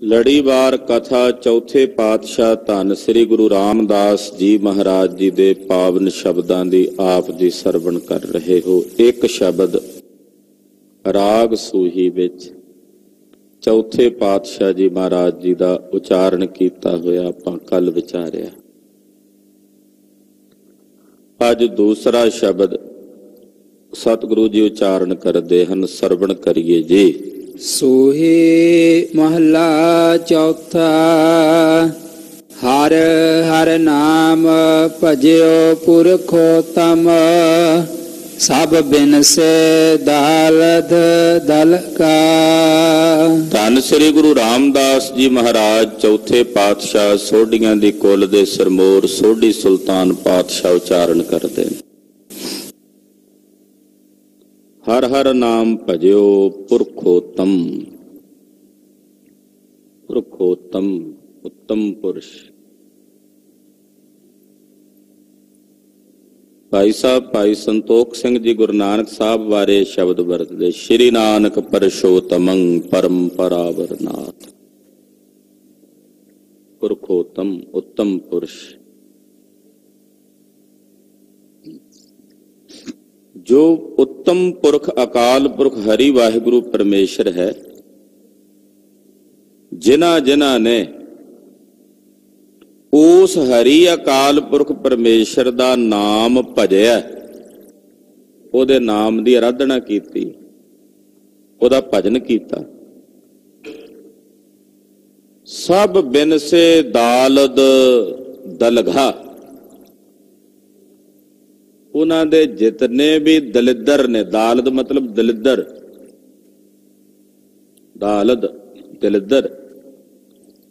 ਲੜੀਵਾਰ ਕਥਾ ਚੌਥੇ ਪਾਤਸ਼ਾਹ ਧੰਨ ਸ੍ਰੀ ਗੁਰੂ ਰਾਮਦਾਸ ਜੀ ਮਹਾਰਾਜ ਜੀ ਦੇ ਪਾਵਨ ਸ਼ਬਦਾਂ ਦੀ ਆਪ ਜੀ ਸਰਵਣ ਕਰ ਰਹੇ ਹੋ। ਇੱਕ ਸ਼ਬਦ ਰਾਗ ਸੂਹੀ ਵਿੱਚ ਚੌਥੇ ਪਾਤਸ਼ਾਹ ਜੀ ਮਹਾਰਾਜ ਜੀ ਦਾ ਉਚਾਰਨ ਕੀਤਾ ਹੋਇਆ ਆਪਾਂ ਕੱਲ ਵਿਚਾਰਿਆ। ਅੱਜ ਦੂਸਰਾ ਸ਼ਬਦ ਸਤਿਗੁਰੂ ਜੀ ਉਚਾਰਨ ਕਰਦੇ ਹਨ, ਸਰਵਣ ਕਰੀਏ ਜੀ। ਸੂਹੀ ਮਹਲਾ ਚੌਥਾ। ਹਰ ਹਰ ਨਾਮ ਭਜਿਓ ਪੁਰਖੋਤਮ, ਸਭ ਬਿਨਸੇ ਦਾਲਦ ਦਲ ਕਾ। ਧੰਨ ਸ੍ਰੀ ਗੁਰੂ ਰਾਮਦਾਸ ਜੀ ਮਹਾਰਾਜ ਚੌਥੇ ਪਾਤਸ਼ਾਹ ਸੋਢੀਆਂ ਦੀ ਕੁਲ ਦੇ ਸਿਰਮੌਰ ਸੋਢੀ ਸੁਲਤਾਨ ਪਾਤਸ਼ਾਹ ਉਚਾਰਨ ਕਰਦੇ ਨੇ। ਹਰ ਹਰ ਨਾਮ ਭਜਿਓ ਪੁਰਖੋਤਮ। ਪੁਰਖੋਤਮ ਉੱਤਮ ਪੁਰਸ਼। ਭਾਈ ਸਾਹਿਬ ਭਾਈ ਸੰਤੋਖ ਸਿੰਘ ਜੀ ਗੁਰੂ ਨਾਨਕ ਸਾਹਿਬ ਬਾਰੇ ਸ਼ਬਦ ਵਰਤਦੇ, ਸ਼੍ਰੀ ਨਾਨਕ ਪਰਸ਼ੋਤਮੰ ਪਰਮ ਪਰਾਵਰ ਨਾਥ। ਪੁਰਖੋਤਮ ਉੱਤਮ ਪੁਰਸ਼। ਜੋ ਉੱਤਮ ਪੁਰਖ ਅਕਾਲ ਪੁਰਖ ਹਰੀ ਵਾਹਿਗੁਰੂ ਪਰਮੇਸ਼ਰ ਹੈ, ਜਿਨ੍ਹਾਂ ਜਿਨ੍ਹਾਂ ਨੇ ਉਸ ਹਰੀ ਅਕਾਲ ਪੁਰਖ ਪਰਮੇਸ਼ਰ ਦਾ ਨਾਮ ਭਜਿਆ, ਉਹਦੇ ਨਾਮ ਦੀ ਆਰਾਧਨਾ ਕੀਤੀ, ਉਹਦਾ ਭਜਨ ਕੀਤਾ, ਸਭ ਬਿਨਸੇ ਦਾਲਦ ਦਲਘਾ। ਉਹਨਾਂ ਦੇ ਜਿਤਨੇ ਵੀ ਦਲਿੱਦਰ ਨੇ, ਦਾਲਦ ਮਤਲਬ ਦਲਿੱਦਰ, ਦਾਲਦ ਦਲਿੱਦਰ,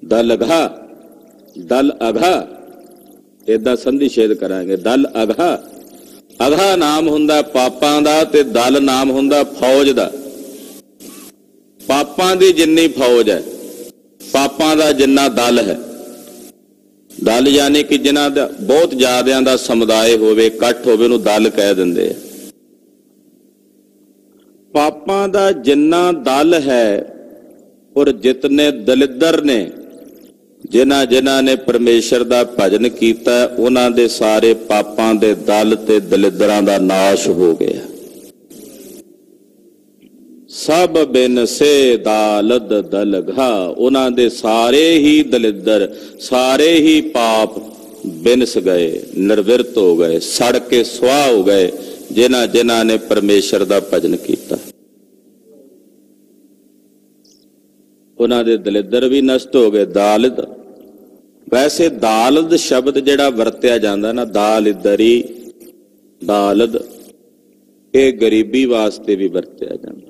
ਦਲਘਾ ਦਲ ਅਘਾ, ਏਦਾਂ ਸੰਧੀ ਛੇਦ ਕਰਾਂਗੇ। ਦਲ ਅਘਾ, ਅਘਾ ਨਾਮ ਹੁੰਦਾ ਪਾਪਾਂ ਦਾ ਤੇ ਦਲ ਨਾਮ ਹੁੰਦਾ ਫੌਜ ਦਾ। ਪਾਪਾਂ ਦੀ ਜਿੰਨੀ ਫੌਜ ਹੈ, ਪਾਪਾਂ ਦਾ ਜਿੰਨਾ ਦਲ ਹੈ। ਦਲ ਯਾਨੀ ਕਿ ਜਿਨ੍ਹਾਂ ਦਾ ਬਹੁਤ ਜ਼ਿਆਦਿਆਂ ਦਾ ਸਮੁਦਾਇ ਹੋਵੇ, ਇਕੱਠ ਹੋਵੇ, ਉਹਨੂੰ ਦਲ ਕਹਿ ਦਿੰਦੇ ਆ। ਪਾਪਾਂ ਦਾ ਜਿੰਨਾ ਦਲ ਹੈ ਔਰ ਜਿਤਨੇ ਦਲਿੱਦਰ ਨੇ, ਜਿਨ੍ਹਾਂ ਜਿਨ੍ਹਾਂ ਨੇ ਪਰਮੇਸ਼ਰ ਦਾ ਭਜਨ ਕੀਤਾ, ਉਹਨਾਂ ਦੇ ਸਾਰੇ ਪਾਪਾਂ ਦੇ ਦਲ ਤੇ ਦਲਿੱਦਰਾਂ ਦਾ ਨਾਸ਼ ਹੋ ਗਿਆ। ਸਭ ਬਿਨਸੇ ਦਾਲਦ ਦਲਘਾ, ਉਹਨਾਂ ਦੇ ਸਾਰੇ ਹੀ ਦਲਿੱਦਰ, ਸਾਰੇ ਹੀ ਪਾਪ ਬਿਨਸ ਗਏ, ਨਿਰਵਿਰਤ ਹੋ ਗਏ, ਸੜ ਕੇ ਸੁਆਹ ਹੋ ਗਏ, ਜਿਨ੍ਹਾਂ ਜਿਨ੍ਹਾਂ ਨੇ ਪਰਮੇਸ਼ਰ ਦਾ ਭਜਨ ਕੀਤਾ। ਉਹਨਾਂ ਦੇ ਦਲਿੱਦਰ ਵੀ ਨਸ਼ਟ ਹੋ ਗਏ। ਦਾਲਦ, ਵੈਸੇ ਦਾਲਦ ਸ਼ਬਦ ਜਿਹੜਾ ਵਰਤਿਆ ਜਾਂਦਾ ਨਾ, ਦਾਲਿਦਰੀ, ਦਾਲਦ, ਇਹ ਗਰੀਬੀ ਵਾਸਤੇ ਵੀ ਵਰਤਿਆ ਜਾਂਦਾ।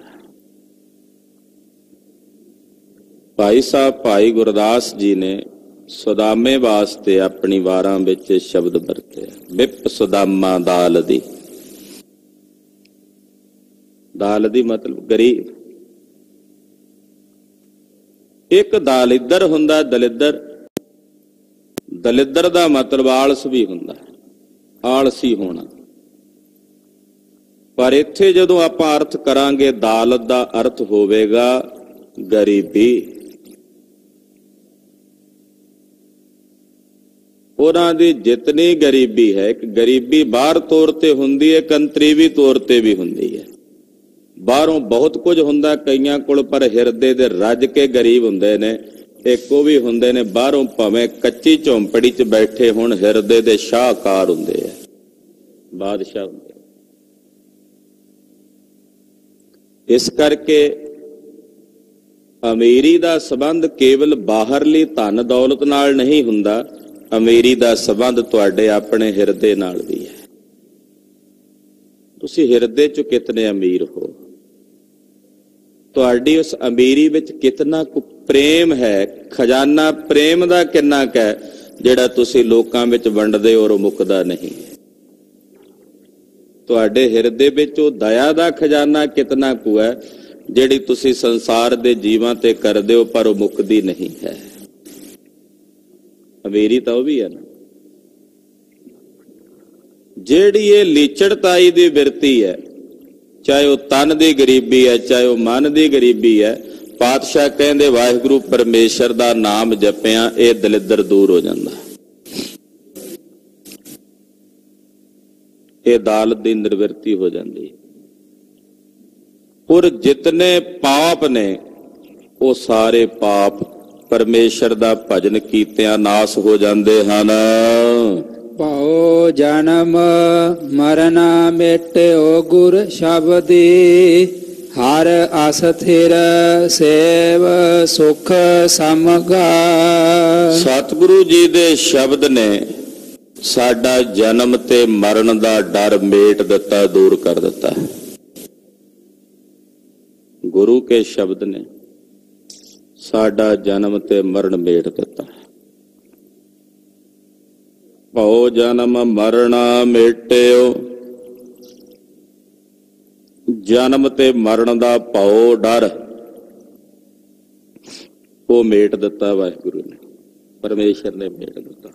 ਭਾਈ ਸਾਹਿਬ ਭਾਈ ਗੁਰਦਾਸ ਜੀ ਨੇ ਸੁਦਾਮੇ ਵਾਸਤੇ ਆਪਣੀ ਵਾਰਾਂ ਵਿੱਚ ਸ਼ਬਦ ਵਰਤਿਆ, ਵਿਪ ਸੁਦਾਮਾ ਦਾਲਦੀ। ਦਾਲਦੀ ਮਤਲਬ ਗਰੀਬ। ਇੱਕ ਦਾਲਿੱਦਰ ਹੁੰਦਾ ਦਲਿੱਦਰ, ਦਲਿੱਦਰ ਦਾ ਮਤਲਬ ਆਲਸ ਵੀ ਹੁੰਦਾ, ਆਲਸੀ ਹੋਣਾ। ਪਰ ਇੱਥੇ ਜਦੋਂ ਆਪਾਂ ਅਰਥ ਕਰਾਂਗੇ, ਦਾਲਤ ਦਾ ਅਰਥ ਹੋਵੇਗਾ ਗਰੀਬੀ। ਉਹਨਾਂ ਦੀ ਜਿਤਨੀ ਗਰੀਬੀ ਹੈ, ਇੱਕ ਗਰੀਬੀ ਬਾਹਰ ਤੌਰ ਤੇ ਹੁੰਦੀ ਹੈ, ਕੰਤਰੀਵੀ ਤੌਰ ਤੇ ਵੀ ਹੁੰਦੀ ਹੈ। ਬਾਹਰੋਂ ਬਹੁਤ ਕੁਝ ਹੁੰਦਾ ਕਈਆਂ ਕੋਲ, ਪਰ ਹਿਰਦੇ ਦੇ ਰੱਜ ਕੇ ਗਰੀਬ ਹੁੰਦੇ ਨੇ। ਇੱਕ ਉਹ ਵੀ ਹੁੰਦੇ ਨੇ ਬਾਹਰੋਂ ਭਾਵੇਂ ਕੱਚੀ ਝੌਂਪੜੀ 'ਚ ਬੈਠੇ ਹੋਣ, ਹਿਰਦੇ ਦੇ ਸ਼ਾਹਕਾਰ ਹੁੰਦੇ ਆ, ਬਾਦਸ਼ਾਹ ਹੁੰਦੇ। ਇਸ ਕਰਕੇ ਅਮੀਰੀ ਦਾ ਸੰਬੰਧ ਕੇਵਲ ਬਾਹਰਲੀ ਧਨ ਦੌਲਤ ਨਾਲ ਨਹੀਂ ਹੁੰਦਾ, ਅਮੀਰੀ ਦਾ ਸੰਬੰਧ ਤੁਹਾਡੇ ਆਪਣੇ ਹਿਰਦੇ ਨਾਲ ਵੀ ਹੈ। ਤੁਸੀਂ ਹਿਰਦੇ 'ਚ ਕਿਤਨੇ ਅਮੀਰ ਹੋ, ਤੁਹਾਡੀ ਉਸ ਅਮੀਰੀ ਵਿੱਚ ਕਿਤਨਾ ਕੁ ਪ੍ਰੇਮ ਹੈ, ਖਜ਼ਾਨਾ ਪ੍ਰੇਮ ਦਾ ਕਿੰਨਾ ਕੁ ਹੈ, ਜਿਹੜਾ ਤੁਸੀਂ ਲੋਕਾਂ ਵਿੱਚ ਵੰਡਦੇ ਹੋ ਔਰ ਉਹ ਮੁੱਕਦਾ ਨਹੀਂ। ਤੁਹਾਡੇ ਹਿਰਦੇ ਵਿੱਚ ਉਹ ਦਇਆ ਦਾ ਖਜ਼ਾਨਾ ਕਿਤਨਾ ਕੁ ਹੈ, ਜਿਹੜੀ ਤੁਸੀਂ ਸੰਸਾਰ ਦੇ ਜੀਵਾਂ ਤੇ ਕਰਦੇ ਹੋ, ਪਰ ਉਹ ਮੁੱਕਦੀ ਨਹੀਂ ਹੈ। ਅਮੀਰੀ ਤਾਂ ਉਹ ਵੀ ਹੈ ਨਾ। ਜਿਹੜੀ ਇਹ ਲੀਚੜਤਾਈ ਦੀ ਬਿਰਤੀ ਹੈ, ਚਾਹੇ ਉਹ ਤਨ ਦੀ ਗਰੀਬੀ ਹੈ, ਚਾਹੇ ਉਹ ਮਨ ਦੀ ਗਰੀਬੀ ਹੈ, ਪਾਤਸ਼ਾਹ ਕਹਿੰਦੇ ਵਾਹਿਗੁਰੂ ਪਰਮੇਸ਼ਰ ਦਾ ਨਾਮ ਜਪਿਆ ਇਹ ਦਲਿੱਦਰ ਦੂਰ ਹੋ ਜਾਂਦਾ, ਇਹ ਅਦਾਲਤ ਦੀ ਨਿਰਵਿਰਤੀ ਹੋ ਜਾਂਦੀ। ਔਰ ਜਿਤਨੇ ਪਾਪ ਨੇ ਉਹ ਸਾਰੇ ਪਾਪ ਪਰਮੇਸ਼ਰ ਦਾ ਭਜਨ ਕੀਤਿਆਂ ਨਾਸ ਹੋ ਜਾਂਦੇ ਹਨ। ਭਉ ਜਨਮ ਮਰਨ ਮਿਟਿਓ ਗੁਰ ਸ਼ਬਦੀ, ਹਰ ਅਸਥਿਰ ਸੇਵ ਸੁਖ ਸਮਗਾ। ਸਤਿਗੁਰੂ ਜੀ ਦੇ ਸ਼ਬਦ ਨੇ ਸਾਡਾ ਜਨਮ ਤੇ ਮਰਨ ਦਾ ਡਰ ਮੇਟ ਦਿੱਤਾ, ਦੂਰ ਕਰ ਦਿੱਤਾ। ਗੁਰੂ ਕੇ ਸ਼ਬਦ ਨੇ ਸਾਡਾ ਜਨਮ ਤੇ ਮਰਨ ਮੇਟ ਦਿੱਤਾ। ਭਉ ਜਨਮ ਮਰਣਾ ਮੇਟਿਓ, ਜਨਮ ਤੇ ਮਰਨ ਦਾ ਭਉ ਡਰ ਉਹ ਮੇਟ ਦਿੱਤਾ ਵਾਹਿਗੁਰੂ ਨੇ, ਪਰਮੇਸ਼ਰ ਨੇ ਮੇਟ ਦਿੱਤਾ।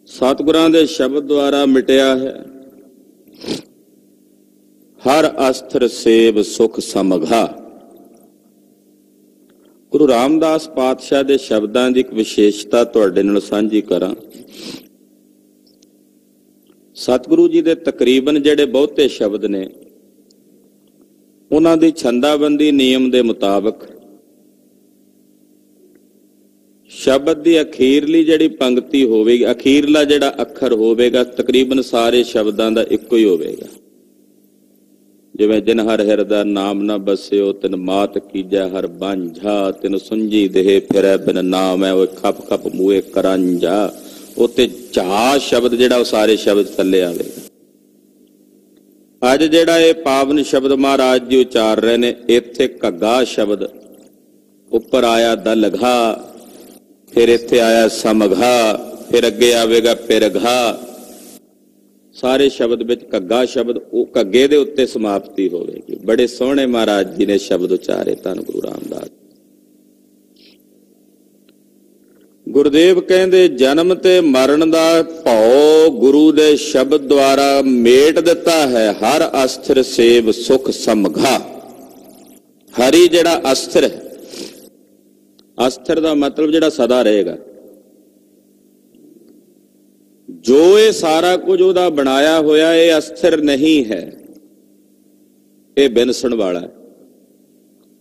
ਸਤਿਗੁਰਾਂ ਦੇ ਸ਼ਬਦ ਦੁਆਰਾ ਮਿਟਿਆ ਹੈ। ਹਰ ਅਸਥਿਰ ਸੇਵ ਸੁਖ ਸਮਘਾ। ਗੁਰੂ ਰਾਮਦਾਸ ਪਾਤਸ਼ਾਹ ਦੇ ਸ਼ਬਦਾਂ ਦੀ ਇੱਕ ਵਿਸ਼ੇਸ਼ਤਾ ਤੁਹਾਡੇ ਨਾਲ ਸਾਂਝੀ ਕਰਾਂ। ਸਤਿਗੁਰੂ ਜੀ ਦੇ ਤਕਰੀਬਨ ਜਿਹੜੇ ਬਹੁਤੇ ਸ਼ਬਦ ਨੇ ਉਹਨਾਂ ਦੀ ਛੰਦਾਬੰਦੀ ਨਿਯਮ ਦੇ ਮੁਤਾਬਕ ਸ਼ਬਦ ਦੀ ਅਖੀਰਲੀ ਜਿਹੜੀ ਪੰਕਤੀ ਹੋਵੇਗੀ, ਅਖੀਰਲਾ ਜਿਹੜਾ ਅੱਖਰ ਹੋਵੇਗਾ, ਤਕਰੀਬਨ ਸਾਰੇ ਸ਼ਬਦਾਂ ਦਾ ਇੱਕੋ ਹੀ ਹੋਵੇਗਾ। ਜਿਵੇਂ ਜਿਨ ਹਰ ਹਿਰਦਾ ਨਾਮ ਨਾ ਬਸਿਓ, ਤਿਨ ਮਾਤ ਕੀਜੈ ਹਰ ਬਾਂਝਾ, ਤਿਨ ਸੁੰਝੀ ਦੇਹ ਫਿਰੈ ਬਿਨ ਨਾਮ ਹੈ, ਉਹ ਖਪ ਖਪ ਮੂਏ ਕਰਾਂਝਾ। ਉੱਤੇ ਝਾ ਸ਼ਬਦ ਜਿਹੜਾ ਉਹ ਸਾਰੇ ਸ਼ਬਦ ਥੱਲੇ ਆਵੇਗਾ। ਅੱਜ ਜਿਹੜਾ ਇਹ ਪਾਵਨ ਸ਼ਬਦ ਮਹਾਰਾਜ ਜੀ ਉਚਾਰ ਰਹੇ ਨੇ, ਇੱਥੇ ਘੱਗਾ ਸ਼ਬਦ ਉੱਪਰ ਆਇਆ ਦਲਘਾ, ਫਿਰ ਇੱਥੇ ਆਇਆ ਸਮਘਾ, ਫਿਰ ਅੱਗੇ ਆਵੇਗਾ ਪਿਰਘਾ। ਸਾਰੇ ਸ਼ਬਦ ਵਿੱਚ ਘੱਗਾ ਸ਼ਬਦ, ਉਹ ਘੱਗੇ ਦੇ ਉੱਤੇ ਸਮਾਪਤੀ ਹੋਵੇਗੀ। ਬੜੇ ਸੋਹਣੇ ਮਹਾਰਾਜ ਜੀ ਨੇ ਸ਼ਬਦ ਉਚਾਰੇ, ਧੰਨ ਗੁਰੂ ਰਾਮਦਾਸ। ਗੁਰਦੇਵ ਕਹਿੰਦੇ ਜਨਮ ਤੇ ਮਰਨ ਦਾ ਭਉ ਗੁਰੂ ਦੇ ਸ਼ਬਦ ਦੁਆਰਾ ਮੇਟ ਦਿੱਤਾ ਹੈ। ਹਰ ਅਸਥਿਰ ਸੇਵ ਸੁਖ ਸਮਘਾ। ਹਰੀ ਜਿਹੜਾ ਅਸਥਿਰ ਹੈ, ਅਸਥਿਰ ਦਾ ਮਤਲਬ ਜਿਹੜਾ ਸਦਾ ਰਹੇਗਾ। ਜੋ ਇਹ ਸਾਰਾ ਕੁਝ ਉਹਦਾ ਬਣਾਇਆ ਹੋਇਆ, ਇਹ ਅਸਥਿਰ ਨਹੀਂ ਹੈ, ਇਹ ਬਿਨਸਣ ਵਾਲਾ ਹੈ,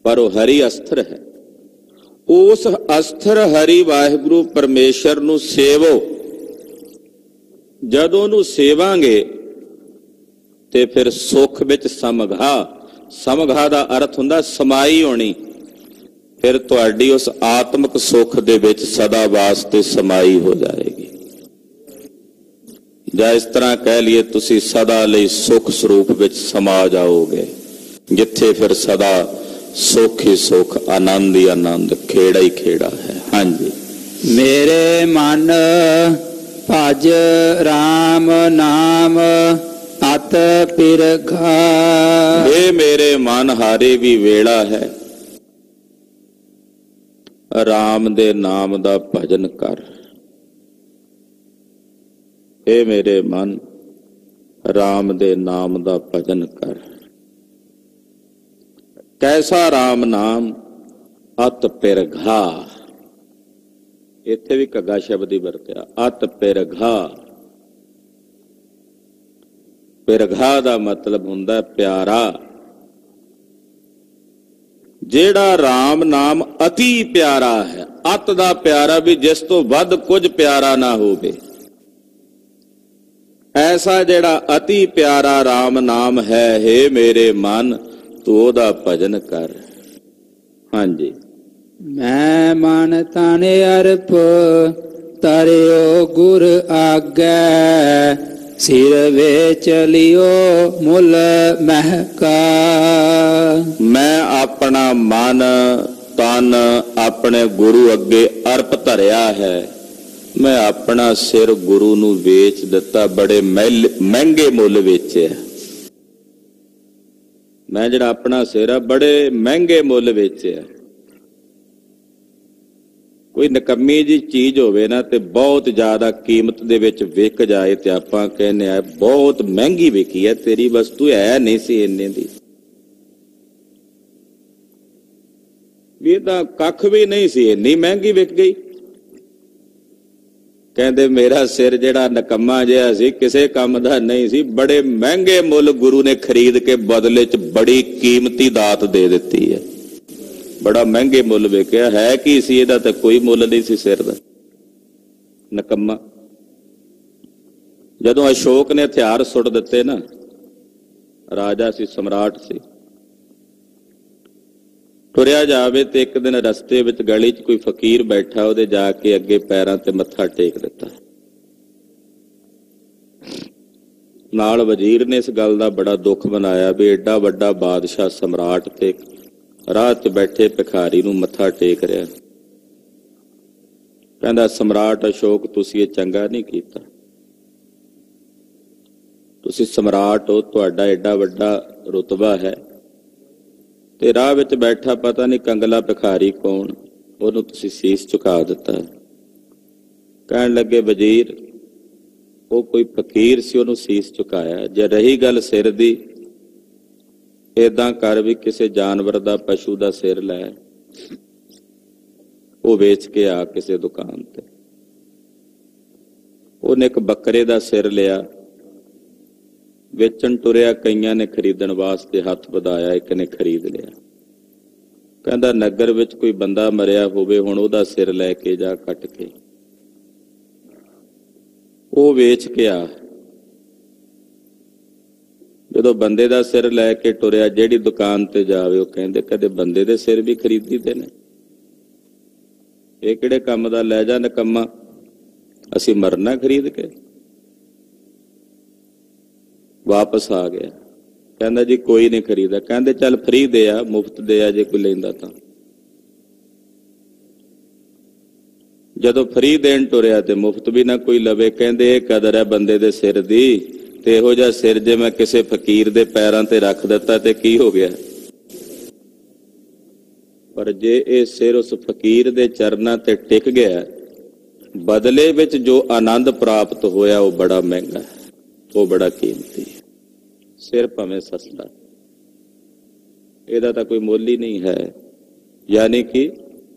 ਪਰ ਉਹ ਹਰੀ ਅਸਥਿਰ ਹੈ। ਉਸ ਅਸਥਿਰ ਹਰੀ ਵਾਹਿਗੁਰੂ ਪਰਮੇਸ਼ਰ ਨੂੰ ਸੇਵੋ। ਜਦੋਂ ਉਹਨੂੰ ਸੇਵਾਂਗੇ ਤੇ ਫਿਰ ਸੁੱਖ ਵਿੱਚ ਸਮਘਾ। ਸਮਘਾ ਦਾ ਅਰਥ ਹੁੰਦਾ ਸਮਾਈ ਹੋਣੀ। ਫਿਰ ਤੁਹਾਡੀ ਉਸ ਆਤਮਿਕ ਸੁੱਖ ਦੇ ਵਿੱਚ ਸਦਾ ਵਾਸਤੇ ਸਮਾਈ ਹੋ ਜਾਏਗੀ। ਜਾਂ ਇਸ ਤਰ੍ਹਾਂ ਕਹਿ ਲਈਏ, ਤੁਸੀਂ ਸਦਾ ਲਈ ਸੁੱਖ ਸਰੂਪ ਵਿੱਚ ਸਮਾ ਜਾਓਗੇ, ਜਿੱਥੇ ਫਿਰ ਸਦਾ ਸੁੱਖ ਹੀ ਸੁੱਖ, ਆਨੰਦ ਹੀ ਆਨੰਦ, ਖੇੜਾ ਹੀ ਖੇੜਾ ਹੈ। ਹਾਂਜੀ। ਮੇਰੇ ਮਨ ਭਜ ਰਾਮ ਨਾਮ ਅਤ ਪਿਰਘਾ। ਇਹ ਮੇਰੇ ਮਨ ਹਾਰੇ ਵੀ ਵੇਲਾ ਹੈ, ਰਾਮ ਦੇ ਨਾਮ ਦਾ ਭਜਨ ਕਰ। ਇਹ ਮੇਰੇ ਮਨ ਰਾਮ ਦੇ ਨਾਮ ਦਾ ਭਜਨ ਕਰ। ਕੈਸਾ ਰਾਮ ਨਾਮ ਅਤ ਪਿਰਘਾ। ਇੱਥੇ ਵੀ ਘੱਗਾ ਸ਼ਬਦ ਹੀ ਵਰਤਿਆ, ਅਤ ਪਿਰਘਾ। ਪਿਰਘਾ ਦਾ ਮਤਲਬ ਹੁੰਦਾ ਪਿਆਰਾ। ਜਿਹੜਾ ਰਾਮ ਨਾਮ ਅਤੀ ਪਿਆਰਾ ਹੈ, ਅਤ ਦਾ ਪਿਆਰਾ ਵੀ ਜਿਸ ਤੋਂ ਵੱਧ ਕੁਝ ਪਿਆਰਾ ਨਾ ਹੋਵੇ, ਐਸਾ ਜਿਹੜਾ ਅਤੀ ਪਿਆਰਾ ਰਾਮ ਨਾਮ ਹੈ, ਹੇ ਮੇਰੇ ਮਨ ਤੂੰ ਉਹਦਾ ਭਜਨ ਕਰ। ਹਾਂਜੀ। ਮੈਂ ਮਨ ਤਨ ਅਰਪ ਤਰਿਓ ਗੁਰ ਆਗੈ, ਸਿਰ ਵੇ ਚਲਿਓ ਮੁੱਲ ਮਹਿਕਾ। ਮੈਂ ਆਪਣਾ ਮਨ ਤਨ ਆਪਣੇ ਗੁਰੂ ਅੱਗੇ ਅਰਪ ਧਰਿਆ ਹੈ। ਮੈਂ ਆਪਣਾ ਸਿਰ ਗੁਰੂ ਨੂੰ ਵੇਚ ਦਿੱਤਾ, ਬੜੇ ਮਹਿੰਗੇ ਮੁੱਲ ਵੇਚਿਆ। ਮੈਂ ਜਿਹੜਾ ਆਪਣਾ ਸਿਰ ਆ ਬੜੇ ਮਹਿੰਗੇ ਮੁੱਲ ਵੇਚਿਆ। ਕੋਈ ਨਕੰਮੀ ਜੀ ਚੀਜ਼ ਹੋਵੇ ਨਾ ਤੇ ਬਹੁਤ ਜ਼ਿਆਦਾ ਕੀਮਤ ਦੇ ਵਿੱਚ ਵਿਕ ਜਾਏ ਤੇ ਆਪਾਂ ਕਹਿੰਦੇ ਆ ਬਹੁਤ ਮਹਿੰਗੀ ਵਿਕੀ ਹੈ, ਤੇਰੀ ਵਸਤੂ ਹੈ ਨਹੀਂ ਸੀ ਇੰਨੇ ਦੀ। ਵੀ ਇਹ ਤਾਂ ਕੱਖ ਵੀ ਨਹੀਂ ਸੀ, ਇੰਨੀ ਮਹਿੰਗੀ ਵਿਕ ਗਈ। ਕਹਿੰਦੇ ਮੇਰਾ ਸਿਰ ਜਿਹੜਾ ਨਕੰਮਾ ਜਿਹਾ ਸੀ, ਕਿਸੇ ਕੰਮ ਦਾ ਨਹੀਂ ਸੀ, ਬੜੇ ਮਹਿੰਗੇ ਮੁੱਲ ਗੁਰੂ ਨੇ ਖਰੀਦ ਕੇ ਬਦਲੇ 'ਚ ਬੜੀ ਕੀਮਤੀ ਦਾਤ ਦੇ ਦਿੱਤੀ ਹੈ। ਬੜਾ ਮਹਿੰਗੇ ਮੁੱਲ ਵੇਖਿਆ, ਹੈ ਕੀ ਸੀ ਇਹਦਾ ਤਾਂ ਕੋਈ ਮੁੱਲ ਨਹੀਂ ਸੀ ਸਿਰ ਦਾ, ਨਕੰਮਾ। ਜਦੋਂ ਅਸ਼ੋਕ ਨੇ ਹਥਿਆਰ ਸੁੱਟ ਦਿੱਤੇ ਨਾ, ਰਾਜਾ ਸੀ, ਸਮਰਾਟ ਸੀ, ਤੁਰਿਆ ਜਾਵੇ ਤੇ ਇੱਕ ਦਿਨ ਰਸਤੇ ਵਿੱਚ ਗਲੀ 'ਚ ਕੋਈ ਫਕੀਰ ਬੈਠਾ, ਉਹਦੇ ਜਾ ਕੇ ਅੱਗੇ ਪੈਰਾਂ ਤੇ ਮੱਥਾ ਟੇਕ ਦਿੱਤਾ। ਨਾਲ ਵਜ਼ੀਰ ਨੇ ਇਸ ਗੱਲ ਦਾ ਬੜਾ ਦੁੱਖ ਮਨਾਇਆ ਵੀ ਏਡਾ ਵੱਡਾ ਬਾਦਸ਼ਾਹ ਸਮਰਾਟ ਤੇ ਰਾਹ 'ਚ ਬੈਠੇ ਭਿਖਾਰੀ ਨੂੰ ਮੱਥਾ ਟੇਕ ਰਿਹਾ। ਕਹਿੰਦਾ ਸਮਰਾਟ ਅਸ਼ੋਕ, ਤੁਸੀਂ ਇਹ ਚੰਗਾ ਨਹੀਂ ਕੀਤਾ। ਤੁਸੀਂ ਸਮਰਾਟ ਹੋ, ਤੁਹਾਡਾ ਏਡਾ ਵੱਡਾ ਰੁਤਬਾ ਹੈ, ਤੇ ਰਾਹ ਵਿੱਚ ਬੈਠਾ ਪਤਾ ਨਹੀਂ ਕੰਗਲਾ ਭਿਖਾਰੀ ਕੌਣ, ਉਹਨੂੰ ਤੁਸੀਂ ਸੀਸ ਝੁਕਾ ਦਿੱਤਾ। ਕਹਿਣ ਲੱਗੇ ਵਜ਼ੀਰ, ਉਹ ਕੋਈ ਫਕੀਰ ਸੀ, ਉਹਨੂੰ ਸੀਸ ਝੁਕਾਇਆ। ਜੇ ਰਹੀ ਗੱਲ ਸਿਰ ਦੀ, ਏਦਾਂ ਕਰ ਵੀ ਕਿਸੇ ਜਾਨਵਰ ਦਾ, ਪਸ਼ੂ ਦਾ ਸਿਰ ਲੈ, ਉਹ ਵੇਚ ਕੇ ਆ ਕਿਸੇ ਦੁਕਾਨ ਤੇ। ਉਹਨੇ ਇੱਕ ਬੱਕਰੇ ਦਾ ਸਿਰ ਲਿਆ, ਵੇਚਣ ਤੁਰਿਆ, ਕਈਆਂ ਨੇ ਖਰੀਦਣ ਵਾਸਤੇ ਹੱਥ ਵਧਾਇਆ, ਇੱਕ ਨੇ ਖਰੀਦ ਲਿਆ। ਕਹਿੰਦਾ ਨਗਰ ਵਿੱਚ ਕੋਈ ਬੰਦਾ ਮਰਿਆ ਹੋਵੇ, ਹੁਣ ਉਹਦਾ ਸਿਰ ਲੈ ਕੇ ਜਾ ਕੱਟ ਕੇ, ਉਹ ਵੇਚ ਕੇ ਆ। ਜਦੋਂ ਬੰਦੇ ਦਾ ਸਿਰ ਲੈ ਕੇ ਟੁਰਿਆ, ਜਿਹੜੀ ਦੁਕਾਨ ਤੇ ਜਾਵੇ, ਉਹ ਕਹਿੰਦੇ ਕਦੇ ਬੰਦੇ ਦੇ ਸਿਰ ਵੀ ਖਰੀਦੀਦੇ ਨੇ, ਇਹ ਕਿਹੜੇ ਕੰਮ ਦਾ, ਲੈ ਜਾ ਨਕੰਮਾ, ਅਸੀਂ ਮਰਨਾ ਖਰੀਦ ਕੇ। ਵਾਪਸ ਆ ਗਿਆ। ਕਹਿੰਦਾ ਜੀ ਕੋਈ ਨਹੀਂ ਖਰੀਦਾ। ਕਹਿੰਦੇ ਚੱਲ ਫਰੀ ਦੇ ਆ, ਮੁਫਤ ਦੇ ਆ ਜੇ ਕੋਈ ਲੈਂਦਾ ਤਾਂ। ਜਦੋਂ ਫਰੀ ਦੇਣ ਟੁਰਿਆ ਤੇ ਮੁਫਤ ਵੀ ਨਾ ਕੋਈ ਲਵੇ। ਕਹਿੰਦੇ ਇਹ ਕਦਰ ਹੈ ਬੰਦੇ ਦੇ ਸਿਰ ਦੀ, ਤੇ ਇਹੋ ਜਿਹਾ ਸਿਰ ਜੇ ਮੈਂ ਕਿਸੇ ਫਕੀਰ ਦੇ ਪੈਰਾਂ ਤੇ ਰੱਖ ਦਿੱਤਾ ਤੇ ਕੀ ਹੋ ਗਿਆ। ਪਰ ਜੇ ਇਹ ਸਿਰ ਉਸ ਫਕੀਰ ਦੇ ਚਰਨਾਂ ਤੇ ਟਿਕ ਗਿਆ, ਬਦਲੇ ਵਿੱਚ ਜੋ ਆਨੰਦ ਪ੍ਰਾਪਤ ਹੋਇਆ ਉਹ ਬੜਾ ਮਹਿੰਗਾ, ਉਹ ਬੜਾ ਕੀਮਤੀ ਹੈ। ਸਿਰ ਭਾਵੇਂ ਸਸਤਾ, ਇਹਦਾ ਤਾਂ ਕੋਈ ਮੁੱਲ ਹੀ ਨਹੀਂ ਹੈ, ਯਾਨੀ ਕਿ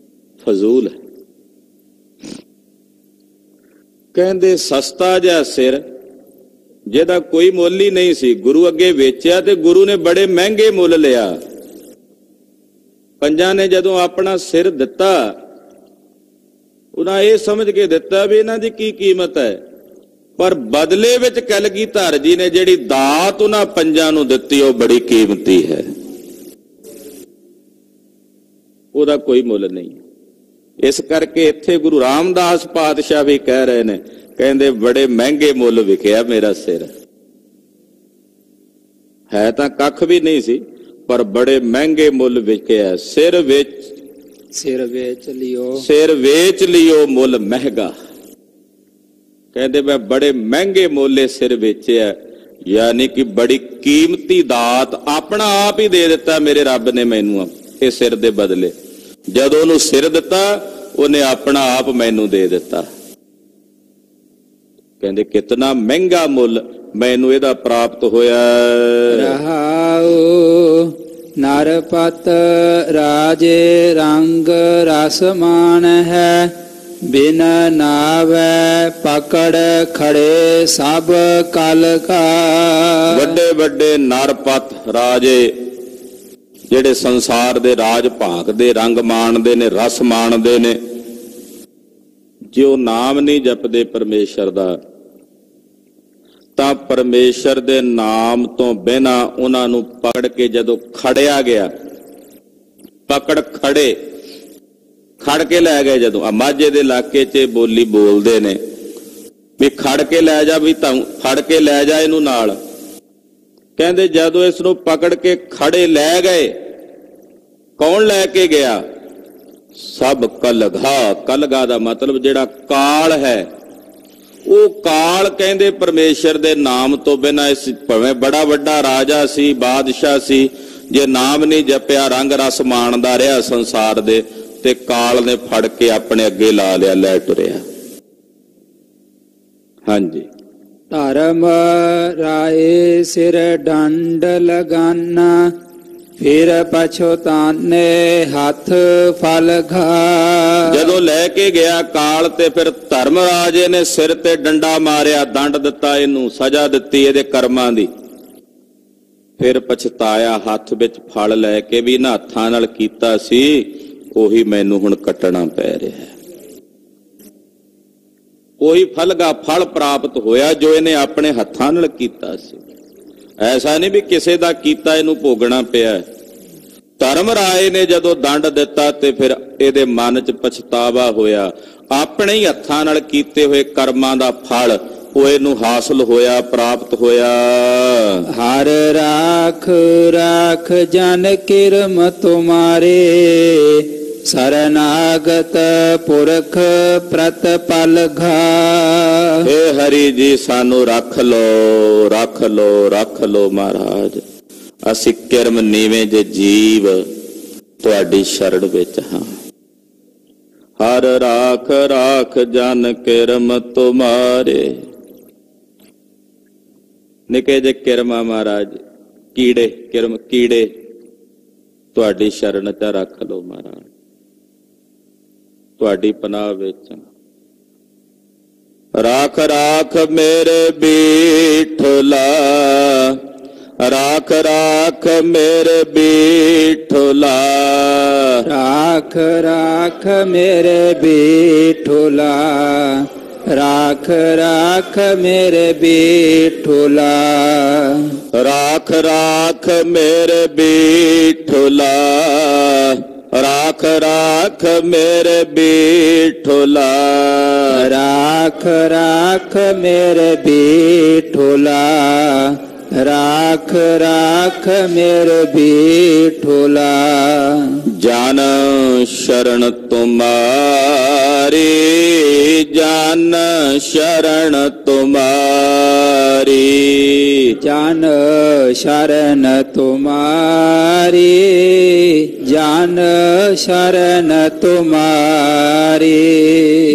ਫਜ਼ੂਲ ਹੈ। ਕਹਿੰਦੇ ਸਸਤਾ ਜਿਹਾ ਸਿਰ ਜਿਹਦਾ ਕੋਈ ਮੁੱਲ ਹੀ ਨਹੀਂ ਸੀ, ਗੁਰੂ ਅੱਗੇ ਵੇਚਿਆ ਤੇ ਗੁਰੂ ਨੇ ਬੜੇ ਮਹਿੰਗੇ ਮੁੱਲ ਲਿਆ। ਪੰਜਾਂ ਨੇ ਜਦੋਂ ਆਪਣਾ ਸਿਰ ਦਿੱਤਾ, ਉਹਨਾਂ ਇਹ ਸਮਝ ਕੇ ਦਿੱਤਾ ਵੀ ਇਹਨਾਂ ਦੀ ਕੀ ਕੀਮਤ ਹੈ, ਪਰ ਬਦਲੇ ਵਿੱਚ ਕਲਗੀਧਰ ਜੀ ਨੇ ਜਿਹੜੀ ਦਾਤ ਉਹਨਾਂ ਪੰਜਾਂ ਨੂੰ ਦਿੱਤੀ, ਉਹ ਬੜੀ ਕੀਮਤੀ ਹੈ, ਉਹਦਾ ਕੋਈ ਮੁੱਲ ਨਹੀਂ। ਇਸ ਕਰਕੇ ਇੱਥੇ ਗੁਰੂ ਰਾਮਦਾਸ ਪਾਤਸ਼ਾਹ ਵੀ ਕਹਿ ਰਹੇ ਨੇ, ਕਹਿੰਦੇ ਬੜੇ ਮਹਿੰਗੇ ਮੁੱਲ ਵਿਕਿਆ ਮੇਰਾ ਸਿਰ, ਹੈ ਤਾਂ ਕੱਖ ਵੀ ਨਹੀਂ ਸੀ, ਪਰ ਬੜੇ ਮਹਿੰਗੇ ਮੁੱਲ ਵਿਕਿਆ। ਸਿਰ ਵੇਚ ਲਿਓ ਮੁੱਲ ਮਹਿੰਗਾ। ਕਹਿੰਦੇ ਮੈਂ ਬੜੇ ਮਹਿੰਗੇ ਮੁੱਲੇ ਸਿਰ ਵੇਚਿਆ, ਯਾਨੀ ਕਿ ਬੜੀ ਕੀਮਤੀ ਦਾਤ ਆਪਣਾ ਆਪ ਹੀ ਦੇ ਦਿੱਤਾ ਮੇਰੇ ਰੱਬ ਨੇ ਮੈਨੂੰ ਇਹ ਸਿਰ ਦੇ ਬਦਲੇ। ਜਦੋਂ ਉਹਨੂੰ ਸਿਰ ਦਿੱਤਾ, ਉਹਨੇ ਆਪਣਾ ਆਪ ਮੈਨੂੰ ਦੇ ਦਿੱਤਾ। ਕਹਿੰਦੇ ਕਿਤਨਾ ਮਹਿੰਗਾ ਮੁੱਲ ਮੈਨੂੰ ਇਹਦਾ ਪ੍ਰਾਪਤ ਹੋਇਆ। ਰਹਾਉ ਨਰਪਤ ਰਾਜੇ ਰੰਗ ਰਸ ਮਾਨ ਹੈ, ਬਿਨ ਨਾਵੈ ਪਕੜ ਖੜੇ ਸਭ ਕਲ ਕਾ। ਵੱਡੇ ਵੱਡੇ ਨਰਪਤ ਰਾਜੇ ਜਿਹੜੇ ਸੰਸਾਰ ਦੇ ਰਾਜ ਭਾਂਕਦੇ, ਰੰਗ ਮਾਣਦੇ ਨੇ, ਰਸ ਮਾਣਦੇ ਨੇ, ਜੇ ਉਹ ਨਾਮ ਨਹੀਂ ਜਪਦੇ ਪਰਮੇਸ਼ਰ ਦਾ, ਤਾਂ ਪਰਮੇਸ਼ਰ ਦੇ ਨਾਮ ਤੋਂ ਬਿਨਾਂ ਉਹਨਾਂ ਨੂੰ ਪਕੜ ਕੇ ਜਦੋਂ ਖੜਿਆ ਗਿਆ, ਖੜ ਕੇ ਲੈ ਗਏ। ਜਦੋਂ ਮਾਝੇ ਦੇ ਇਲਾਕੇ 'ਚ ਬੋਲੀ ਬੋਲਦੇ ਨੇ ਵੀ ਖੜ ਕੇ ਲੈ ਜਾ, ਵੀ ਤਾਂ ਫੜ ਕੇ ਲੈ ਜਾ ਇਹਨੂੰ ਨਾਲ। ਕਹਿੰਦੇ ਜਦੋਂ ਇਸ ਨੂੰ ਪਕੜ ਕੇ ਖੜੇ ਲੈ ਗਏ, ਕੌਣ ਲੈ ਕੇ ਗਿਆ? ਸਭ ਕਲਗਾ ਦਾ ਮਤਲਬ ਜਿਹੜਾ ਕਾਲ ਹੈ, ਉਹ ਕਾਲ ਕਹਿੰਦੇ ਪਰਮੇਸ਼ਰ ਦੇ ਨਾਮ ਤੋਂ ਬਿਨਾਂ, ਇਸ ਭਾਵੇਂ ਬੜਾ ਵੱਡਾ ਰਾਜਾ ਸੀ, ਬਾਦਸ਼ਾਹ ਸੀ, ਜੇ ਨਾਮ ਨਹੀਂ ਜਪਿਆ, ਰੰਗ ਰਸ ਮਾਣਦਾ ਰਿਹਾ ਸੰਸਾਰ ਦੇ, ਤੇ ਕਾਲ ਨੇ ਫੜ ਕੇ ਆਪਣੇ ਅੱਗੇ ਲਾ ਲਿਆ, ਲੈ ਟੁਰਿਆ। ਹਾਂਜੀ। ਧਰਮ ਰਾਏ ਸਿਰ ਡੰਡ ਲਗਾਨਾ, ਫਿਰ ਪਛੋਤਾਨੇ ਹੱਥ ਫਲ ਘਾ। ਜਦੋਂ ਲੈ ਕੇ ਗਿਆ ਕਾਲ ਤੇ ਫਿਰ ਧਰਮ ਰਾਜੇ ਨੇ ਸਿਰ ਤੇ ਡੰਡਾ ਮਾਰਿਆ, ਦੰਡ ਦਿੱਤਾ, ਇਹਨੂੰ ਸਜ਼ਾ ਦਿੱਤੀ ਇਹਦੇ ਕਰਮਾਂ ਦੀ। ਫਿਰ ਪਛਤਾਇਆ, ਹੱਥ ਵਿੱਚ ਫਲ ਲੈ ਕੇ ਵੀ ਇਹਨਾਂ ਹੱਥਾਂ ਨਾਲ ਕੀਤਾ ਸੀ, ਉਹੀ ਮੈਨੂੰ ਹੁਣ ਕੱਟਣਾ ਪੈ ਰਿਹਾ। ਉਹੀ ਫਲ ਪ੍ਰਾਪਤ ਹੋਇਆ ਜੋ ਇਹਨੇ ਆਪਣੇ ਹੱਥਾਂ ਨਾਲ ਕੀਤਾ ਸੀ। ਐਸਾ ਨਹੀਂ ਵੀ ਕਿਸੇ ਦਾ ਕੀਤਾ ਇਹਨੂੰ ਭੋਗਣਾ ਪਿਆ। ਧਰਮ ਰਾਏ ਨੇ ਜਦੋਂ ਦੰਡ ਦਿੱਤਾ ਤੇ ਫਿਰ ਇਹਦੇ ਮਨ 'ਚ ਪਛਤਾਵਾ ਹੋਇਆ। ਆਪਣੇ ਹੀ ਹੱਥਾਂ ਨਾਲ ਕੀਤੇ ਹੋਏ ਕਰਮਾਂ ਦਾ ਫਲ ਉਹ ਇਹਨੂੰ ਹਾਸਲ ਹੋਇਆ, ਪ੍ਰਾਪਤ ਹੋਇਆ। ਹਰ ਰਾਖ ਰਾਖ ਜਨ ਕਿਰਮ ਤੁਮਾਰੇ, ਸਰਨਾਗਤ ਪੁਰਖ ਪ੍ਰਤਪਲ ਘਾ। ਹੇ ਹਰੀ ਜੀ, ਸਾਨੂੰ ਰੱਖ ਲੋ, ਰੱਖ ਲੋ, ਰੱਖ ਲੋ ਮਹਾਰਾਜ। ਅਸੀਂ ਕਿਰਮ ਨੀਵੇਂ ਜੇ ਜੀਵ ਤੁਹਾਡੀ ਸ਼ਰਨ ਵਿੱਚ ਹਾਂ। ਹਰ ਰਾਖ ਰਾਖ ਜਨ ਕਿਰਮ ਤੁਮਾਰੇ। ਨਿੱਕੇ ਜੇ ਕਿਰਮਾ ਮਹਾਰਾਜ, ਕੀੜੇ, ਕਿਰਮ ਕੀੜੇ ਤੁਹਾਡੀ ਸ਼ਰਨ ਚ ਰੱਖ ਲੋ ਮਹਾਰਾਜ, ਤੁਹਾਡੀ ਪਨਾਹ ਵਿੱਚ। ਰਾਖ ਰਾਖ ਮੇਰੇ ਬੀਠਲਾ, ਰਾਖ ਰਾਖ ਮੇਰੇ ਬੀਠਲਾ। ਰਾਖ ਰਾਖ ਮੇਰੇ ਬੀਠਲਾ, ਰਾਖ ਰਾਖ ਮੇਰੇ ਬੀਠਲਾ। ਰਾਖ ਰਾਖ ਮੇਰੇ ਬੀਠਲਾ, ਰਾਖ ਰਾਖ ਮੇਰੇ ਬੀਠਲਾ। ਰਾਖ ਰਾਖ ਮੇਰੇ ਬੀਠਲਾ, ਰਾਖ ਰਾਖ ਮੇਰੇ ਬੀਠਲਾ। ਜਨ ਸ਼ਰਨ ਤੁਮਾਰੀ, ਜਨ ਸ਼ਰਨ ਤੁਮਾਰੀ। ਜਨ ਸ਼ਰਨ ਤੁਮਾਰੀ, ਜਨ ਸ਼ਰਨ ਤੁਮਾਰੀ।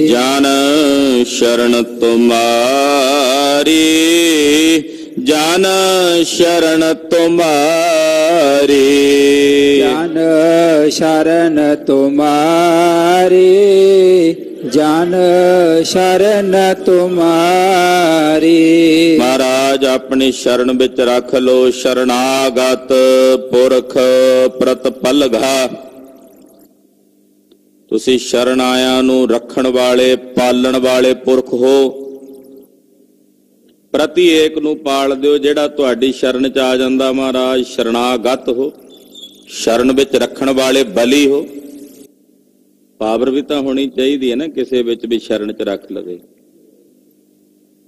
ਜਨ ਸ਼ਰਨ ਤੁਮਾਰੀ, ਜਨ ਸ਼ਰਨ ਤੁਮਾਰੀ। ਜਨ ਸ਼ਰਨ ਤੁਮਾਰੀ, ਜਨ ਸ਼ਰਨ ਤੁਮਾਰੀ। ਮਹਾਰਾਜ ਆਪਣੀ ਸ਼ਰਨ ਵਿੱਚ ਰੱਖ ਲੋ, ਸ਼ਰਨਾਗਤ ਪੁਰਖ ਪ੍ਰਤਪਲ ਘਾ। ਤੁਸੀਂ ਸ਼ਰਨ ਆਇਆਂ ਨੂੰ ਰੱਖਣ ਵਾਲੇ, ਪਾਲਣ ਵਾਲੇ ਪੁਰਖ ਹੋ। ਪ੍ਰਤੀ ਏਕ ਨੂੰ ਪਾਲ ਦਿਓ ਜਿਹੜਾ ਤੁਹਾਡੀ ਸ਼ਰਨ ਚ ਆ ਜਾਂਦਾ। ਮਹਾਰਾਜ ਸ਼ਰਨਾਗਤ ਹੋ, ਸ਼ਰਨ ਵਿੱਚ ਰੱਖਣ ਵਾਲੇ ਬਲੀ ਹੋ। ਪਾਵਰ ਵੀ ਤਾਂ ਹੋਣੀ ਚਾਹੀਦੀ ਹੈ ਨਾ ਕਿਸੇ ਵਿੱਚ ਵੀ ਸ਼ਰਨ ਚ ਰੱਖ ਲਵੇ।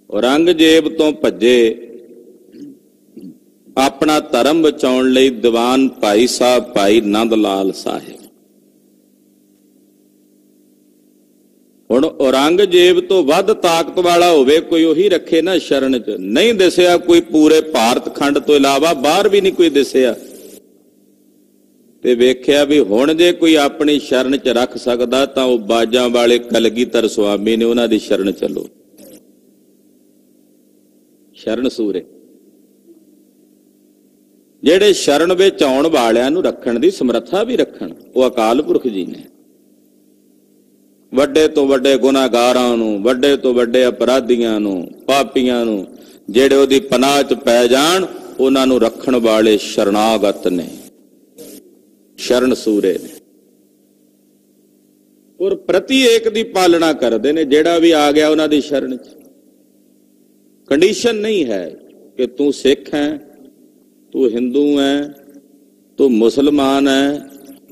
ਔਰੰਗਜ਼ੇਬ ਤੋਂ ਭੱਜੇ ਆਪਣਾ ਧਰਮ ਬਚਾਉਣ ਲਈ ਦੀਵਾਨ ਭਾਈ ਸਾਹਿਬ, ਭਾਈ ਨੰਦ ਲਾਲ ਸਾਹਿਬ। ਹੁਣ ਔਰੰਗਜ਼ੇਬ ਤੋਂ ਵੱਧ ਤਾਕਤ ਵਾਲਾ ਹੋਵੇ ਕੋਈ, ਉਹੀ ਰੱਖੇ ਨਾ ਸ਼ਰਨ ਚ। ਨਹੀਂ ਦਿਸਿਆ ਕੋਈ, ਪੂਰੇ ਭਾਰਤ ਖੰਡ ਤੋਂ ਇਲਾਵਾ ਬਾਹਰ ਵੀ ਨਹੀਂ ਕੋਈ ਦਿਸਿਆ। ਤੇ ਵੇਖਿਆ ਵੀ ਹੁਣ ਜੇ ਕੋਈ ਆਪਣੀ ਸ਼ਰਨ ਚ ਰੱਖ ਸਕਦਾ ਤਾਂ ਉਹ ਬਾਜਾਂ ਵਾਲੇ ਕਲਗੀਧਰ ਸੁਆਮੀ ਨੇ, ਉਹਨਾਂ ਦੀ ਸ਼ਰਨ ਚੱਲੋ। ਸ਼ਰਨ ਸੂਰੇ ਜਿਹੜੇ ਸ਼ਰਨ ਵਿੱਚ ਆਉਣ ਵਾਲਿਆਂ ਨੂੰ ਰੱਖਣ ਦੀ ਸਮਰੱਥਾ ਵੀ ਰੱਖਣ, ਉਹ ਅਕਾਲ ਪੁਰਖ ਜੀ ਨੇ। ਵੱਡੇ ਤੋਂ ਵੱਡੇ ਗੁਨਾਹਗਾਰਾਂ ਨੂੰ, ਵੱਡੇ ਤੋਂ ਵੱਡੇ ਅਪਰਾਧੀਆਂ ਨੂੰ, ਪਾਪੀਆਂ ਨੂੰ, ਜਿਹੜੇ ਉਹਦੀ ਪਨਾਹ ਚ ਪੈ ਜਾਣ, ਉਹਨਾਂ ਨੂੰ ਰੱਖਣ ਵਾਲੇ ਸ਼ਰਨਾਗਤ ਨੇ, ਸ਼ਰਨ ਸੂਰੇ ਨੇ। ਔਰ ਪ੍ਰਤੀ ਏਕ ਦੀ ਪਾਲਣਾ ਕਰਦੇ ਨੇ। ਜਿਹੜਾ ਵੀ ਆ ਗਿਆ ਉਹਨਾਂ ਦੀ ਸ਼ਰਨ ਚ। ਕੰਡੀਸ਼ਨ ਨਹੀਂ ਹੈ ਕਿ ਤੂੰ ਸਿੱਖ ਹੈ, ਤੂੰ ਹਿੰਦੂ ਹੈ, ਤੂੰ ਮੁਸਲਮਾਨ ਹੈ,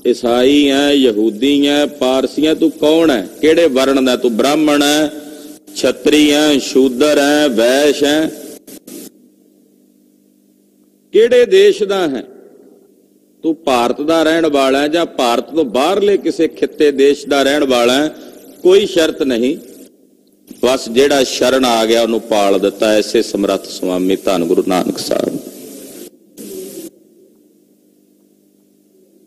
ਈਸਾਈ ਹੈ, ਯਹੂਦੀ ਹੈ, ਪਾਰਸੀ ਹੈ। ਤੂੰ ਕੌਣ ਹੈ, ਕਿਹੜੇ ਵਰਣ ਦਾ? ਤੂੰ ਬ੍ਰਾਹਮਣ ਹੈ, ਛਤਰੀ ਹੈ, ਸ਼ੂਦਰ ਹੈ, ਵੈਸ਼ ਹੈ, ਕਿਹੜੇ ਦੇਸ਼ ਦਾ ਹੈ? ਤੂੰ ਭਾਰਤ ਦਾ ਰਹਿਣ ਵਾਲਾ ਹੈ ਜਾਂ ਭਾਰਤ ਤੋਂ ਬਾਹਰਲੇ ਕਿਸੇ ਖਿੱਤੇ ਦੇਸ਼ ਦਾ ਰਹਿਣ ਵਾਲਾ ਹੈ, ਕੋਈ ਸ਼ਰਤ ਨਹੀਂ। ਬਸ ਜਿਹੜਾ ਸ਼ਰਨ ਆ ਗਿਆ ਉਹਨੂੰ ਪਾਲ ਦਿੱਤਾ। ਐਸੇ ਸਮਰੱਥ ਸੁਆਮੀ ਧੰਨ ਗੁਰੂ ਨਾਨਕ ਸਾਹਿਬ।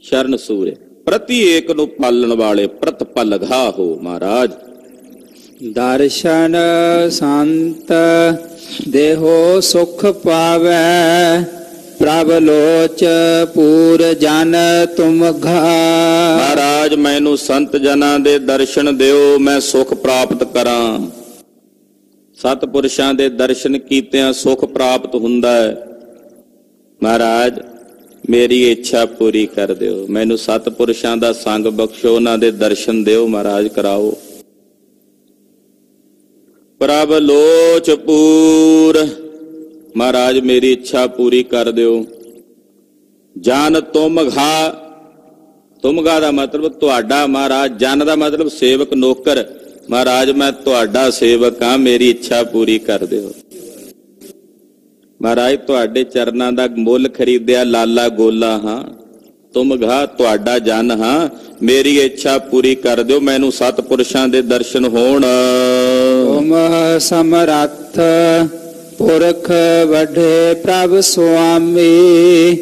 ਸ਼ਰਨ ਸੂਰੇ ਪ੍ਰਤੀ ਏਕ ਨੂੰ ਪਾਲਣ ਵਾਲੇ ਪ੍ਰਤਪਲ ਘਾ ਹੋ ਮਹਾਰਾਜ। ਦਰਸ਼ਨ ਸੰਤ ਦੇਹੋ ਸੁਖ ਪਾਵੈ, ਪ੍ਰਭ ਲੋਚ ਪੂਰ ਜਨ ਤੁਮ ਘਾ। ਮਹਾਰਾਜ ਮੈਨੂੰ ਸੰਤ ਜਨਾਂ ਦੇ ਦਰਸ਼ਨ ਦਿਓ, ਮੈਂ ਸੁਖ ਪ੍ਰਾਪਤ ਕਰਾਂ। ਸਤਿਪੁਰਸ਼ਾਂ ਦੇ ਦਰਸ਼ਨ ਕੀਤਿਆਂ ਸੁਖ ਪ੍ਰਾਪਤ ਹੁੰਦਾ ਹੈ। ਮਹਾਰਾਜ ਮੇਰੀ ਇੱਛਾ ਪੂਰੀ ਕਰ ਦਿਓ, ਮੈਨੂੰ ਸਤਿਪੁਰਸ਼ਾਂ ਦਾ ਸੰਗ ਬਖਸ਼ੋ, ਉਹਨਾਂ ਦੇ ਦਰਸ਼ਨ ਦਿਓ ਮਹਾਰਾਜ, ਕਰਾਓ। ਪ੍ਰਭ ਲੋਚ ਪੂਰ, ਮਹਾਰਾਜ ਮੇਰੀ ਇੱਛਾ ਪੂਰੀ ਕਰ ਦਿਓ। ਜਨ ਤੁਮ ਘਾ, ਤੁਮ ਘਾ ਦਾ ਮਤਲਬ ਤੁਹਾਡਾ ਮਹਾਰਾਜ, ਜਨ ਦਾ ਮਤਲਬ ਸੇਵਕ ਨੌਕਰ। ਮਹਾਰਾਜ ਮੈਂ ਤੁਹਾਡਾ ਸੇਵਕ ਹਾਂ, ਮੇਰੀ ਇੱਛਾ ਪੂਰੀ ਕਰ ਦਿਓ। ਮਹਾਰਾਜ ਤੁਹਾਡੇ ਚਰਨਾਂ ਦਾ ਮੁੱਲ ਖਰੀਦਿਆ ਲਾਲਾ ਗੋਲਾ ਹਾਂ। ਤੁਮ ਘਾ ਤੁਹਾਡਾ ਜਨ ਹਾਂ, ਮੇਰੀ ਇੱਛਾ ਪੂਰੀ ਕਰ ਦਿਓ, ਮੈਨੂੰ ਸਤਿਪੁਰਸ਼ਾਂ ਦੇ ਦਰਸ਼ਨ ਹੋਣ। ਤੁਮ ਸਮਰੱਥ ਪੁਰਖ ਵੱਡੇ ਪ੍ਰਭ ਸੁਆਮੀ,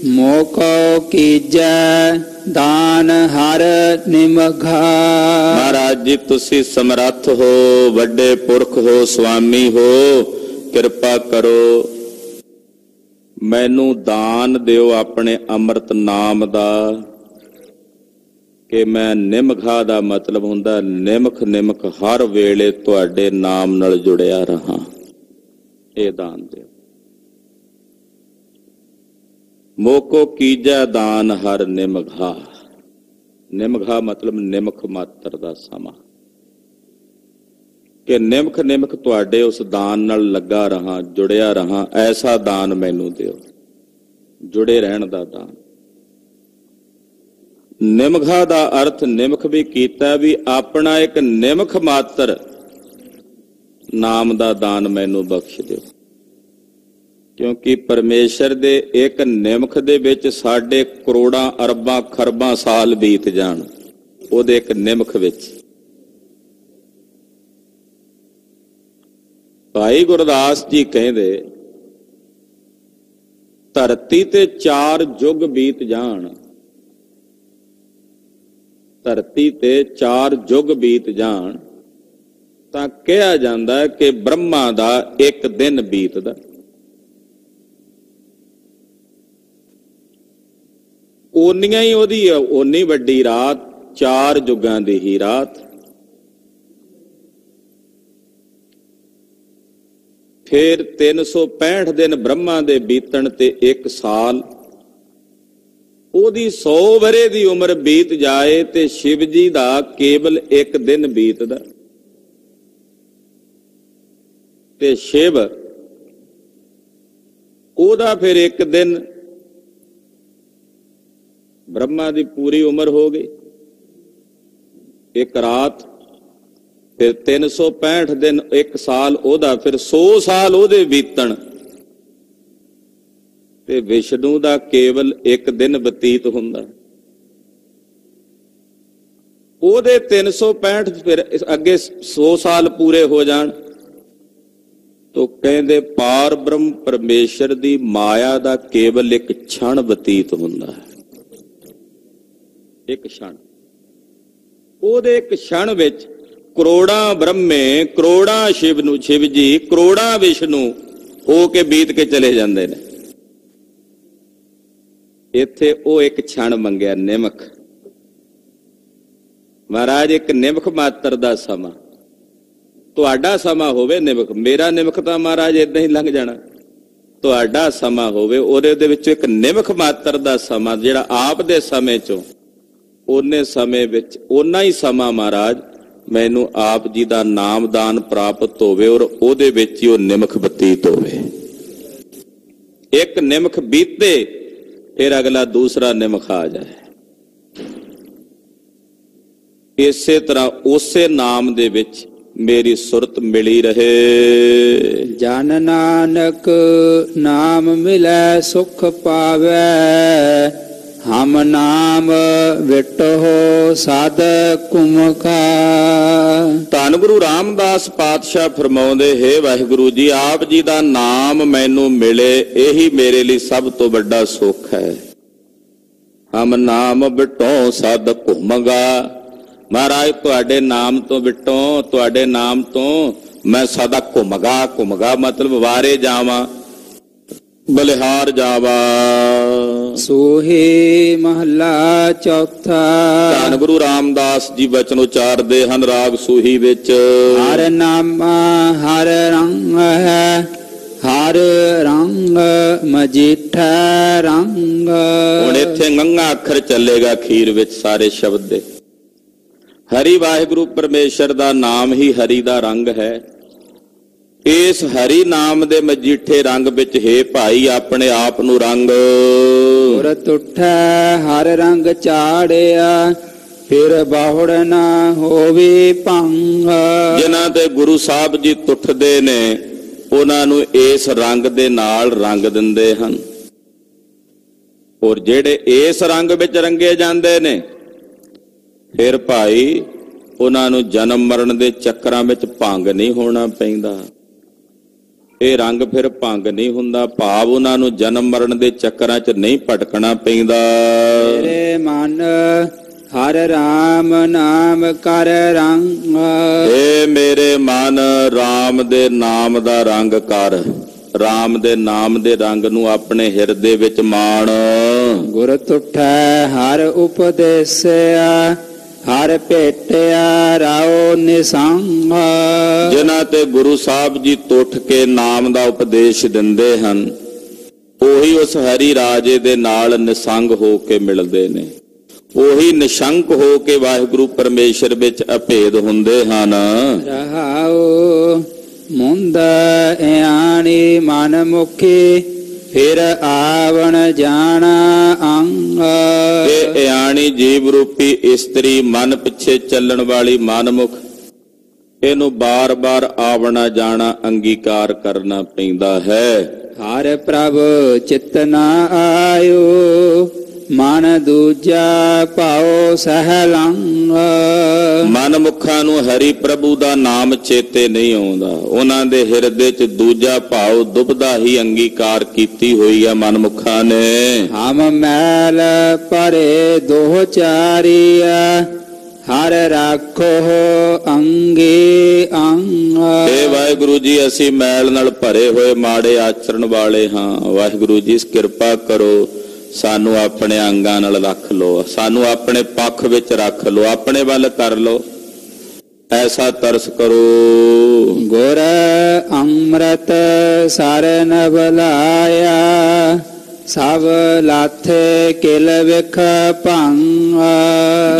ਮੋਕੋ ਕੀਜੈ ਦਾਨ ਹਰ ਨਿਮਘਾ। ਮਹਾਰਾਜ ਜੀ ਤੁਸੀਂ ਸਮਰੱਥ ਹੋ, ਵੱਡੇ ਪੁਰਖ ਹੋ, ਸੁਆਮੀ ਹੋ, ਕਿਰਪਾ ਕਰੋ, ਮੈਨੂੰ ਦਾਨ ਦਿਓ ਆਪਣੇ ਅੰਮ੍ਰਿਤ ਨਾਮ ਦਾ। ਕਿ ਮੈਂ ਨਿਮਘਾ ਦਾ ਮਤਲਬ ਹੁੰਦਾ ਨਿਮਖ ਨਿਮਖ, ਹਰ ਵੇਲੇ ਤੁਹਾਡੇ ਨਾਮ ਨਾਲ ਜੁੜਿਆ ਰਹਾ। ਇਹ ਦਾਨ ਦਿਓ। ਮੋਕੋ ਕੀਜੈ ਦਾਨ ਹਰ ਨਿਮਘਾ। ਨਿਮਘਾ ਮਤਲਬ ਨਿਮਖ ਮਾਤਰ ਦਾ ਸਮਾਂ, ਕਿ ਨਿਮਖ ਨਿਮਖ ਤੁਹਾਡੇ ਉਸ ਦਾਨ ਨਾਲ ਲੱਗਾ ਰਹਾ, ਜੁੜਿਆ ਰਹਾ। ਐਸਾ ਦਾਨ ਮੈਨੂੰ ਦਿਓ, ਜੁੜੇ ਰਹਿਣ ਦਾ ਦਾਨ। ਨਿਮਘਾ ਦਾ ਅਰਥ ਨਿਮਖ ਵੀ ਕੀਤਾ, ਵੀ ਆਪਣਾ ਇੱਕ ਨਿਮਖ ਮਾਤਰ ਨਾਮ ਦਾ ਦਾਨ ਮੈਨੂੰ ਬਖਸ਼ ਦਿਓ। ਕਿਉਂਕਿ ਪਰਮੇਸ਼ਰ ਦੇ ਇੱਕ ਨਿਮਖ ਦੇ ਵਿੱਚ ਸਾਡੇ ਕਰੋੜਾਂ ਅਰਬਾਂ ਖਰਬਾਂ ਸਾਲ ਬੀਤ ਜਾਣ, ਉਹਦੇ ਇੱਕ ਨਿਮਖ ਵਿੱਚ। ਭਾਈ ਗੁਰਦਾਸ ਜੀ ਕਹਿੰਦੇ ਧਰਤੀ ਤੇ 4 ਯੁੱਗ ਬੀਤ ਜਾਣ, ਧਰਤੀ ਤੇ 4 ਯੁੱਗ ਬੀਤ ਜਾਣ ਤਾਂ ਕਿਹਾ ਜਾਂਦਾ ਕਿ ਬ੍ਰਹਮਾ ਦਾ ਇੱਕ ਦਿਨ ਬੀਤਦਾ। ਓਨੀਆਂ ਹੀ ਉਹਦੀ ਓਨੀ ਵੱਡੀ ਰਾਤ, 4 ਯੁੱਗਾਂ ਦੀ ਹੀ ਰਾਤ। ਫਿਰ 365 ਦਿਨ ਬ੍ਰਹਮਾ ਦੇ ਬੀਤਣ ਤੇ 1 ਸਾਲ, ਉਹਦੀ 100 ਵਰੇ ਦੀ ਉਮਰ ਬੀਤ ਜਾਏ ਤੇ ਸ਼ਿਵ ਜੀ ਦਾ ਕੇਵਲ 1 ਦਿਨ ਬੀਤਦਾ। ਤੇ ਸ਼ਿਵ ਉਹਦਾ ਫਿਰ 1 ਦਿਨ, ਬ੍ਰਹਮਾ ਦੀ ਪੂਰੀ ਉਮਰ ਹੋ ਗਈ 1 ਰਾਤ, ਫਿਰ 365 ਦਿਨ 1 ਸਾਲ ਉਹਦਾ, ਫਿਰ 100 ਸਾਲ ਉਹਦੇ ਬੀਤਣ ਤੇ ਵਿਸ਼ਨੂੰ ਦਾ ਕੇਵਲ 1 ਦਿਨ ਬਤੀਤ ਹੁੰਦਾ। ਉਹਦੇ 365 ਫਿਰ ਅੱਗੇ 100 ਸਾਲ ਪੂਰੇ ਹੋ ਜਾਣ ਤੋ ਕਹਿੰਦੇ ਪਾਰ ਬ੍ਰਹਮ ਪਰਮੇਸ਼ਰ ਦੀ ਮਾਇਆ ਦਾ ਕੇਵਲ 1 ਛਣ ਬਤੀਤ ਹੁੰਦਾ ਹੈ। 1 ਛਣ, ਉਹਦੇ 1 ਛਣ ਵਿੱਚ ਕਰੋੜਾਂ ਬ੍ਰਹਮੇ, ਕਰੋੜਾਂ ਸ਼ਿਵ ਨੂੰ, ਸ਼ਿਵ ਜੀ ਕਰੋੜਾਂ ਵਿਸ਼ਨੂੰ ਹੋ ਕੇ ਬੀਤ ਕੇ ਚਲੇ ਜਾਂਦੇ ਨੇ। ਇੱਥੇ ਉਹ 1 ਛਣ ਮੰਗਿਆ ਨਿਮਖ। ਮਹਾਰਾਜ ਇੱਕ ਨਿਮਖ ਮਾਤਰ ਦਾ ਸਮਾਂ, ਤੁਹਾਡਾ ਸਮਾਂ ਹੋਵੇ ਨਿਮਖ, ਮੇਰਾ ਨਿਮਖ ਤਾਂ ਮਹਾਰਾਜ ਏਦਾਂ ਹੀ ਲੰਘ ਜਾਣਾ। ਤੁਹਾਡਾ ਸਮਾਂ ਹੋਵੇ ਉਹਦੇ ਦੇ ਵਿੱਚ 1 ਨਿਮਖ ਮਾਤਰ ਦਾ ਸਮਾਂ, ਜਿਹੜਾ ਆਪ ਦੇ ਸਮੇਂ ਚੋਂ ਉਹਨੇ ਸਮੇਂ ਵਿੱਚ ਓਨਾ ਹੀ ਸਮਾਂ ਮਹਾਰਾਜ ਮੈਨੂੰ ਆਪ ਜੀ ਦਾ ਨਾਮਦਾਨ ਪ੍ਰਾਪਤ ਹੋਵੇ ਔਰ ਉਹਦੇ ਵਿੱਚ ਹੀ ਉਹ ਨਿਮਖ ਬਤੀਤ ਹੋਵੇ। 1 ਨਿਮਖ ਬੀਤੇ ਫਿਰ ਅਗਲਾ ਦੂਸਰਾ ਨਿਮਖ ਆ ਜਾਏ। ਇਸੇ ਤਰ੍ਹਾਂ ਉਸੇ ਨਾਮ ਦੇ ਵਿੱਚ ਮੇਰੀ ਸੁਰਤ ਮਿਲੀ ਰਹੇ। ਜਨ ਨਾਨਕ ਨਾਮ ਮਿਲੈ ਸੁਖ ਪਾਵੈ, ਹਮ ਨਾਮ ਵਿਟੋ ਸਦ ਕੁਮਕਾ। ਧੰਨ ਗੁਰੂ ਰਾਮਦਾਸ ਪਾਤਸ਼ਾਹ ਫਰਮਾਉਂਦੇ, ਹੈ ਵਾਹਿਗੁਰੂ ਜੀ, ਆਪ ਜੀ ਦਾ ਨਾਮ ਮੈਨੂੰ ਮਿਲੇ, ਇਹੀ ਮੇਰੇ ਲਈ ਸਭ ਤੋਂ ਵੱਡਾ ਸੁੱਖ ਹੈ। ਹਮ ਨਾਮ ਵਿਟੋ ਸਦ ਘੁਮਗਾ। ਮਹਾਰਾਜ ਤੁਹਾਡੇ ਨਾਮ ਤੋਂ ਵਿਟੋ, ਤੁਹਾਡੇ ਨਾਮ ਤੋਂ ਮੈਂ ਸਦਾ ਘੁਮਗਾ। ਘੁਮਗਾ ਮਤਲਬ ਵਾਰੇ ਜਾਵਾਂ, ਬਲਿਹਾਰ ਜਾਵਾ। ਸੋਹੇ ਮਹੱਲਾ ਚੌਥਾ। ਧੰਨ ਗੁਰੂ ਰਾਮਦਾਸ ਜੀ ਬਚਨ ਉਚਾਰਦੇ ਹਨ ਰਾਗ ਸੂਹੀ ਵਿੱਚ। ਹਰ ਨਾਮ ਹਰ ਰੰਗ ਹੈ, ਹਰ ਰੰਗ ਮਜੀਠਾ ਰੰਗ। ਹੁਣ ਇੱਥੇ ਗੰਗਾ ਅੱਖਰ ਚੱਲੇਗਾ ਅਖੀਰ ਵਿੱਚ ਸਾਰੇ ਸ਼ਬਦ ਦੇ। ਹਰੀ ਵਾਹਿਗੁਰੂ ਪਰਮੇਸ਼ਰ ਦਾ ਨਾਮ ਹੀ ਹਰੀ ਦਾ ਰੰਗ ਹੈ। ਇਸ ਹਰੀ ਨਾਮ ਦੇ ਮਜੀਠੇ ਰੰਗ ਵਿੱਚ ਹੈ ਭਾਈ ਆਪਣੇ ਆਪ ਨੂੰ ਰੰਗ। ਸੁਰਤ ਉੱਠੈ ਹਰ ਰੰਗ ਚਾੜਿਆ, ਫਿਰ ਬਾਹੁੜ ਨਾ ਹੋਵੇ ਭੰਗ। ਜਿਨ੍ਹਾਂ ਤੇ ਗੁਰੂ ਸਾਹਿਬ ਜੀ ਤੁੱਠਦੇ ਨੇ ਉਹਨਾਂ ਨੂੰ ਇਸ ਰੰਗ ਦੇ ਨਾਲ ਰੰਗ ਦਿੰਦੇ ਹਨ। ਔਰ ਜਿਹੜੇ ਇਸ ਰੰਗ ਵਿੱਚ ਰੰਗੇ ਜਾਂਦੇ ਨੇ ਫਿਰ ਭਾਈ ਉਹਨਾਂ ਨੂੰ ਜਨਮ ਮਰਨ ਦੇ ਚੱਕਰਾਂ ਵਿੱਚ ਭੰਗ ਨਹੀਂ ਹੋਣਾ ਪੈਂਦਾ। ਇਹ ਰੰਗ ਫਿਰ ਭੰਗ ਨਹੀਂ ਹੁੰਦਾ, ਭਾਵ ਉਹਨਾਂ ਨੂੰ ਜਨਮ ਮਰਨ ਦੇ ਚੱਕਰਾਂ 'ਚ ਨਹੀਂ ਭਟਕਣਾ ਪੈਂਦਾ। ਮੇਰੇ ਮਨ ਹਰ ਰਾਮ ਨਾਮ ਕਰ ਰੰਗ। ਏ ਮੇਰੇ ਮਨ ਰਾਮ ਦੇ ਨਾਮ ਦਾ ਰੰਗ ਕਰ। ਰਾਮ ਦੇ ਨਾਮ ਦੇ ਰੰਗ ਨੂੰ ਆਪਣੇ ਹਿਰਦੇ ਵਿੱਚ ਮਾਣ। ਗੁਰ ਤੁਠੈ ਹਰ ਉਪਦੇਸਿਆ, ਹਰ ਭੇਟਿਆ ਰਾਓ ਨਿਸੰਗ। ਜਿਨ੍ਹਾਂ ਤੇ ਗੁਰੂ ਸਾਹਿਬ ਜੀ ਤੁੱਠ ਕੇ ਨਾਮ ਦਾ ਉਪਦੇਸ਼ ਦਿੰਦੇ ਹਨ ਉਹੀ ਉਸ ਹਰੀ ਰਾਜੇ ਦੇ ਨਾਲ ਨਿਸੰਗ ਹੋ ਕੇ ਮਿਲਦੇ ਨੇ। ਉਹੀ ਨਿਸ਼ੰਕ ਹੋ ਕੇ ਵਾਹਿਗੁਰੂ ਪਰਮੇਸ਼ਰ ਵਿੱਚ ਅਭੇਦ ਹੁੰਦੇ ਹਨ। ਰਹਾਉ ਮੁੰਦ ਇਆਣੀ ਮਨ ਮੁਖੀ, ਫਿਰ ਆਵਣ ਜਾਣਾ ਅੰਗ। ਇਹ ਇਆਣੀ ਜੀਵ ਰੂਪੀ ਇਸਤਰੀ ਮਨ ਪਿੱਛੇ ਚੱਲਣ ਵਾਲੀ ਮਨਮੁਖ, ਇਹਨੂੰ ਬਾਰ-ਬਾਰ ਆਵਣਾ ਜਾਣਾ ਅੰਗੀਕਾਰ ਕਰਨਾ ਪੈਂਦਾ ਹੈ। ਹਰ ਪ੍ਰਭ ਚਿਤ ਨਾ ਆਇਓ, ਮਨ ਦੂਜਾ ਭਾਉ ਸਹਿਲੰਗ। ਮਨਮੁਖਾਂ ਨੂੰ ਹਰੀ ਪ੍ਰਭੂ ਦਾ ਨਾਮ ਚੇਤੇ ਨਹੀਂ ਆਉਂਦਾ। ਉਹਨਾਂ ਦੇ ਹਿਰਦੇ 'ਚ ਦੂਜਾ ਭਾਵ ਦੁਬਦਾ ਹੀ ਅੰਗੀਕਾਰ ਕੀਤੀ ਹੋਈ ਹੈ ਮਨਮੁਖਾਂ ਨੇ। ਹਮ ਮੈਲ ਪਰੇ ਦੋਹ ਚਾਰੀਆ, ਹਰ ਰਾਖੋ ਅੰਗੇ ਅੰਗ। ਏ ਵਾਹਿਗੁਰੂ ਜੀ ਅਸੀਂ ਮੈਲ ਨਾਲ ਭਰੇ ਹੋਏ ਮਾੜੇ ਆਚਰਣ ਵਾਲੇ ਹਾਂ। ਵਾਹਿਗੁਰੂ ਜੀ ਕਿਰਪਾ ਕਰੋ, ਸਾਨੂੰ ਆਪਣੇ ਅੰਗਾਂ ਨਾਲ ਰੱਖ ਲਓ, ਸਾਨੂੰ ਆਪਣੇ ਪੱਖ ਵਿੱਚ ਰੱਖ ਲਓ, ਆਪਣੇ ਵੱਲ ਕਰ ਲਓ, ਐਸਾ ਤਰਸ ਕਰੋ। ਗੁਰ ਅੰਮ੍ਰਿਤ ਸਰਨ ਬੁਲਾਇਆ, ਸਭ ਲਾਥੇ ਕਿਲ ਵਿਖ ਭੰਗ।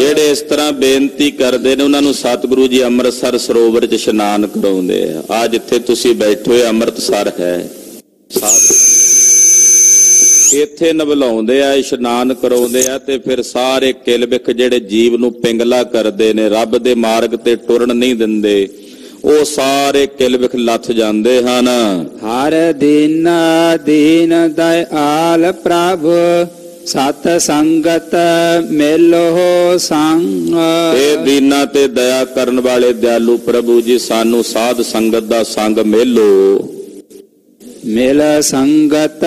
ਜਿਹੜੇ ਇਸ ਤਰ੍ਹਾਂ ਬੇਨਤੀ ਕਰਦੇ ਨੇ ਉਹਨਾਂ ਨੂੰ ਸਤਿਗੁਰੂ ਜੀ ਅੰਮ੍ਰਿਤਸਰ ਸਰੋਵਰ 'ਚ ਇਸ਼ਨਾਨ ਕਰਾਉਂਦੇ ਆ। ਆ ਜਿੱਥੇ ਤੁਸੀਂ ਬੈਠੇ ਹੋਏ ਅੰਮ੍ਰਿਤਸਰ ਹੈ, ਇੱਥੇ ਨਵਲਾਉਂਦੇ ਆ, ਇਸ਼ਨਾਨ ਕਰਾਉਂਦੇ ਆ ਤੇ ਫਿਰ ਸਾਰੇ ਕਿਲ ਵਿਖ ਜਿਹੜੇ ਜੀਵ ਨੂੰ ਪਿੰਗਲਾ ਕਰਦੇ ਨੇ, ਰੱਬ ਦੇ ਮਾਰਗ ਤੇ ਟੁਰਨ ਨਹੀਂ ਦਿੰਦੇ, ਉਹ ਸਾਰੇ ਕਿਲ ਵਿਖ ਲੱਥ ਜਾਂਦੇ ਹਨ। ਹਰ ਦੀਨ ਦੀਨ ਦਇਆਲ ਪ੍ਰਭ, ਸਤ ਸੰਗਤ ਮਿਲੋ ਸੰਗ। ਇਹ ਦੀਨਾਂ ਤੇ ਦਇਆ ਕਰਨ ਵਾਲੇ ਦਿਆਲੂ ਪ੍ਰਭੂ ਜੀ ਸਾਨੂੰ ਸਾਧ ਸੰਗਤ ਦਾ ਸੰਗ ਮਿਲੋ। ਮਿਲ ਸੰਗਤ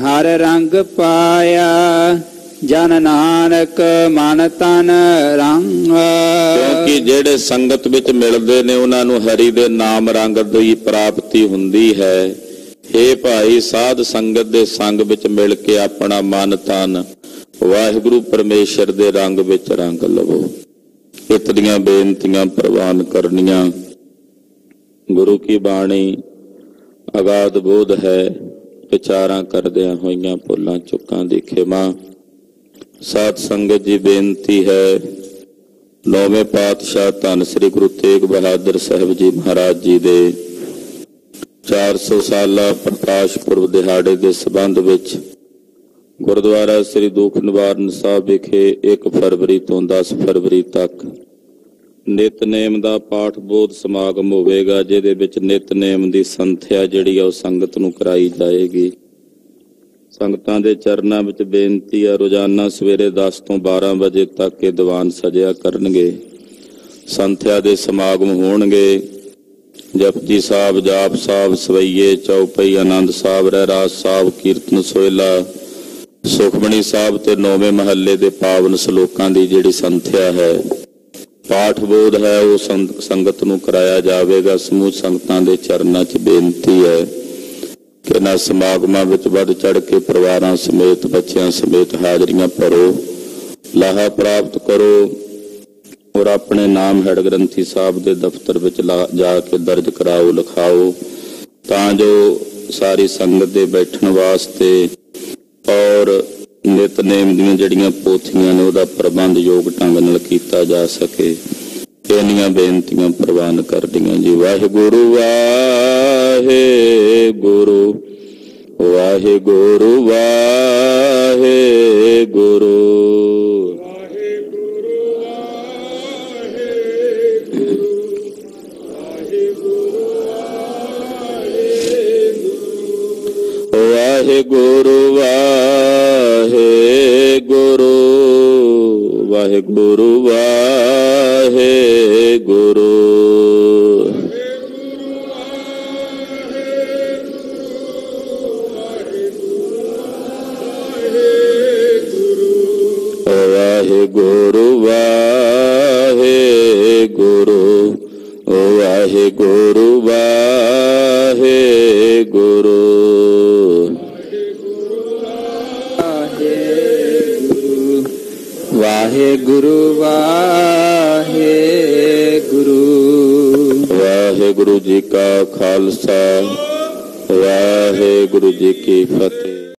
ਹਰ ਰੰਗ ਪਾਇਆ, ਜਨ ਨਾਨਕ ਮਨ ਤਨ ਰੰਗ। ਕਿਉਂਕਿ ਜਿਹੜੇ ਸੰਗਤ ਵਿੱਚ ਮਿਲਦੇ ਨੇ ਉਹਨਾਂ ਨੂੰ ਹਰੀ ਦੇ ਨਾਮ ਰੰਗ ਦੀ ਪ੍ਰਾਪਤੀ ਹੁੰਦੀ ਹੈ। ਇਹ ਭਾਈ ਸਾਧ ਸੰਗਤ ਦੇ ਸੰਗ ਵਿੱਚ ਮਿਲ ਕੇ ਆਪਣਾ ਮਨ ਤਨ ਵਾਹਿਗੁਰੂ ਪਰਮੇਸ਼ਰ ਦੇ ਰੰਗ ਵਿੱਚ ਰੰਗ ਲਵੋ। ਇਤਨੀਆਂ ਬੇਨਤੀਆਂ ਪ੍ਰਵਾਨ ਕਰਨੀਆਂ। ਗੁਰੂ ਕੀ ਬਾਣੀ ਅਗਾਧ ਬੋਧ ਹੈ, ਵਿਚਾਰਾਂ ਕਰਦਿਆਂ ਹੋਈਆਂ ਭੁੱਲਾਂ ਚੁੱਕਾਂ ਦੀ ਖਿਮਾ। ਸਾਧ ਸੰਗਤ ਜੀ ਬੇਨਤੀ ਹੈ, ਨੌਵੇਂ ਪਾਤਸ਼ਾਹ ਧੰਨ ਸ੍ਰੀ ਗੁਰੂ ਤੇਗ ਬਹਾਦਰ ਸਾਹਿਬ ਜੀ ਮਹਾਰਾਜ ਜੀ ਦੇ 400 ਸਾਲਾ ਪ੍ਰਕਾਸ਼ ਪੁਰਬ ਦਿਹਾੜੇ ਦੇ ਸੰਬੰਧ ਵਿੱਚ ਗੁਰਦੁਆਰਾ ਸ੍ਰੀ ਦੁੱਖ ਨਿਵਾਰਨ ਸਾਹਿਬ ਵਿਖੇ 1 ਫਰਵਰੀ ਤੋਂ 10 ਫਰਵਰੀ ਤੱਕ ਨਿਤਨੇਮ ਦਾ ਪਾਠ ਬੋਧ ਸਮਾਗਮ ਹੋਵੇਗਾ, ਜਿਹਦੇ ਵਿੱਚ ਨਿਤਨੇਮ ਦੀ ਸੰਥਿਆ ਜਿਹੜੀ ਆ ਉਹ ਸੰਗਤ ਨੂੰ ਕਰਾਈ ਜਾਏਗੀ। ਸੰਗਤਾਂ ਦੇ ਚਰਨਾਂ ਵਿੱਚ ਬੇਨਤੀ ਆ, ਰੋਜ਼ਾਨਾ ਸਵੇਰੇ 10 ਤੋਂ 12 ਵਜੇ ਤੱਕ ਇਹ ਦੀਵਾਨ ਸਜਿਆ ਕਰਨਗੇ। ਸੰਥਿਆ ਦੇ ਸਮਾਗਮ ਹੋਣਗੇ। ਜਪਜੀ ਸਾਹਿਬ, ਜਾਪ ਸਾਹਿਬ, ਸਵਈਏ, ਚੌਪਈ, ਆਨੰਦ ਸਾਹਿਬ, ਰਹਿਰਾਸ ਸਾਹਿਬ, ਕੀਰਤਨ ਸੋਹਿਲਾ, ਸੁਖਮਣੀ ਸਾਹਿਬ ਤੇ 9ਵੇਂ ਮਹੱਲੇ ਦੇ ਪਾਵਨ ਸ਼ਲੋਕਾਂ ਦੀ ਜਿਹੜੀ ਸੰਥਿਆ ਹੈ, ਪਾਠ ਬੋਧ ਹੈ, ਉਹ ਸੰਗਤ ਨੂੰ ਕਰਾਇਆ ਜਾਵੇਗਾ। ਸਮੂਹ ਸੰਗਤਾਂ ਦੇ ਚਰਨਾਂ 'ਚ ਬੇਨਤੀ ਹੈ, कि इन्हां समागमां विच वध चढ़ के परिवारां समेत बच्चियां समेत हाजरियां भरो, लाहा प्राप्त करो और अपने नाम हेड ग्रंथी साहब के दफ्तर विच जाके दर्ज कराओ, लिखाओ, तां जो सारी संगत दे बैठण वास्ते और नितनेम दीयां जिहड़ियां पोथियां ने उहदा प्रबंध योग ढंग नाल कीता जा सके। इन्नियां बेनतियां प्रवान करदियां जी। वाहिगुरु वाहिगुरु वाहिगुरु वाहिगुरु। वाहिगुरु वाहिगुरु वाहिगुरु वाहिगुरु। वाहिगुरु वाहिगुरु वाहिगुरु वाहिगुरु। वाहिगुरु वाहिगुरु। वाहिगुरु जी का खालसा, वाहिगुरु जी की फतेह।